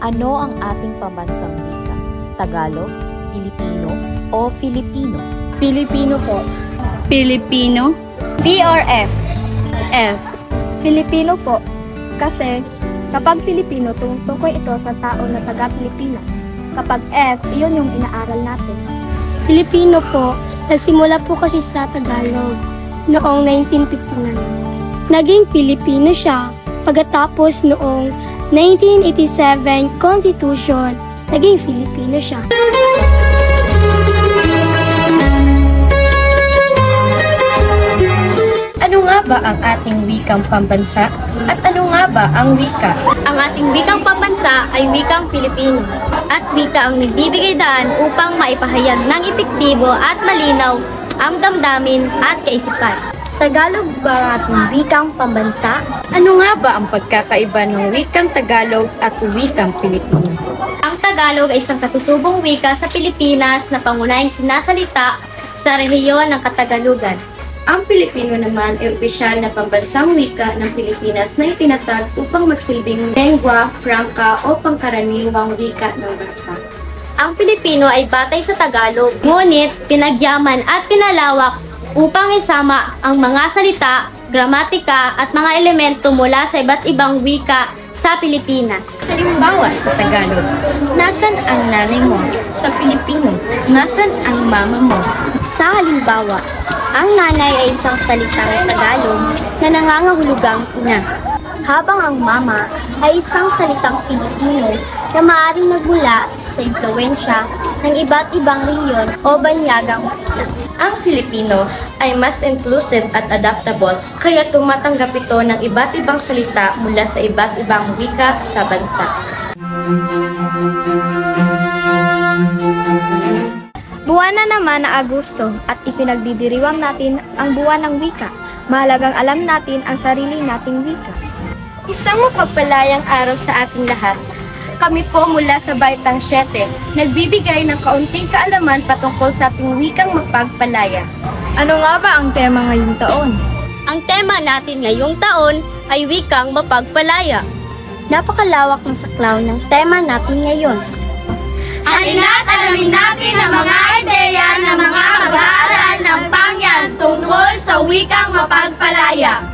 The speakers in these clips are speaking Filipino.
Ano ang ating pambansang wika? Tagalog, Pilipino, o Filipino? Filipino po. Filipino. P or F? F. Filipino po. Kasi kapag Filipino, tumutukoy ito sa tao na taga-Pilipinas. Kapag F, iyon yung inaaral natin. Filipino po. Nagsimula po kasi sa Tagalog noong 1959. Naging Pilipino siya pagkatapos noong 1987 Constitution, naging Filipino siya. Ano nga ba ang ating wikang pambansa? At ano nga ba ang wika? Ang ating wikang pambansa ay wikang Pilipino. At wika ang nagbibigay daan upang maipahayag ng epektibo at malinaw ang damdamin at kaisipan. Tagalog ba ang ating wikang pambansa? Ano nga ba ang pagkakaiba ng wikang Tagalog at wikang Pilipino? Ang Tagalog ay isang katutubong wika sa Pilipinas na pangunahing sinasalita sa rehiyon ng Katagalugan. Ang Pilipino naman ay opisyal na pambansang wika ng Pilipinas na itinatag upang magsilbing lengua franca o pangkaraniwang wika ng bansa. Ang Pilipino ay batay sa Tagalog, ngunit pinagyaman at pinalawak upang isama ang mga salita, gramatika at mga elemento mula sa iba't ibang wika sa Pilipinas. Halimbawa sa Tagalog, nasan ang nanay mo? Sa Pilipino, nasan ang mama mo? Sa halimbawa, ang nanay ay isang salitang Tagalog na nangangahulugang ina, habang ang mama ay isang salitang Filipino na maaaring nagmula sa impluwensya ng iba't ibang rehiyon o banyagang wika. Ang Filipino ay mas inclusive at adaptable, kaya tumatanggap ito ng iba't ibang salita mula sa iba't ibang wika sa bansa. Buwan na naman na Agosto at ipinagdidiriwang natin ang buwan ng wika. Mahalagang alam natin ang sarili nating wika. Isang mapagpalayang araw sa ating lahat. Kami po mula sa Baitang 7, nagbibigay ng kaunting kaalaman patungkol sa ating wikang mapagpalaya. Ano nga ba ang tema ngayong taon? Ang tema natin ngayong taon ay wikang mapagpalaya. Napakalawak ng saklaw ng tema natin ngayon. Halina't alamin natin ang mga ideya ng mga mag-aaral ng pangyan tungkol sa wikang mapagpalaya.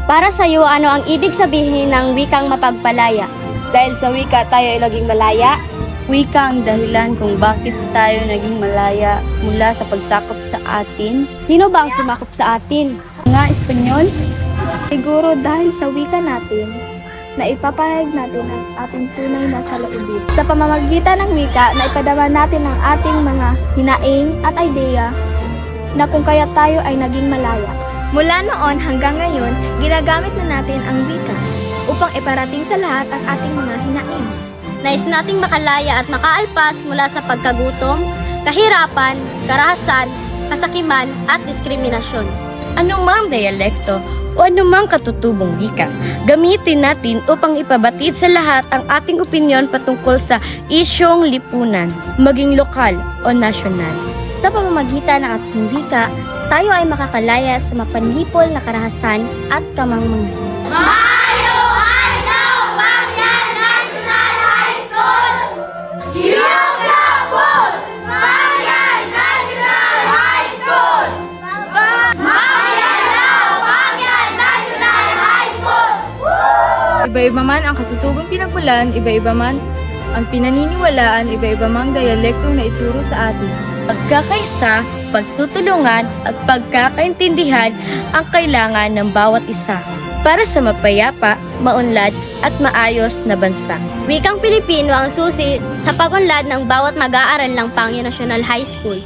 Para sa iyo, ano ang ibig sabihin ng wikang mapagpalaya? Dahil sa wika tayo ay naging malaya. Wika ang dahilan kung bakit tayo naging malaya mula sa pagsakop sa atin. Sino ba ang sumakop sa atin? Mga Espanyol? Siguro dahil sa wika natin, na ipapahayag natin ang ating tunay na saloobin. Sa pamamagitan ng wika, na ipadama natin ang ating mga hinaing at ideya na kung kaya tayo ay naging malaya. Mula noon hanggang ngayon, ginagamit na natin ang wika upang iparating sa lahat ang ating mga hinaing. Nais nating makalaya at makaalpas mula sa pagkagutom, kahirapan, karahasan, kasakiman at diskriminasyon. Anumang dialekto o anumang katutubong wika, gamitin natin upang ipabatid sa lahat ang ating opinyon patungkol sa isyong lipunan, maging lokal o nasyonal. Sa pamamagitan ng ating wika, tayo ay makakalaya sa mapanlipol na karahasan at kamangmangan. Maayong araw, Pangyan National High School! Yung Labos! Pangyan National High School! Maayong Pangyan National High School! Iba-iba man ang katutubong pinagmulan, iba-iba man ang pinaniniwalaan, iba-iba mang dialekto na ituro sa atin. Pagkakaisa, pagtutulungan at pagkakaintindihan ang kailangan ng bawat isa para sa mapayapa, maunlad at maayos na bansa. Wikang Pilipino ang susi sa pag-unlad ng bawat mag-aaral ng Pangyan National High School.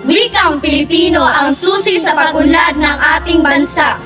Wikang Pilipino ang susi sa pag-unlad ng ating bansa.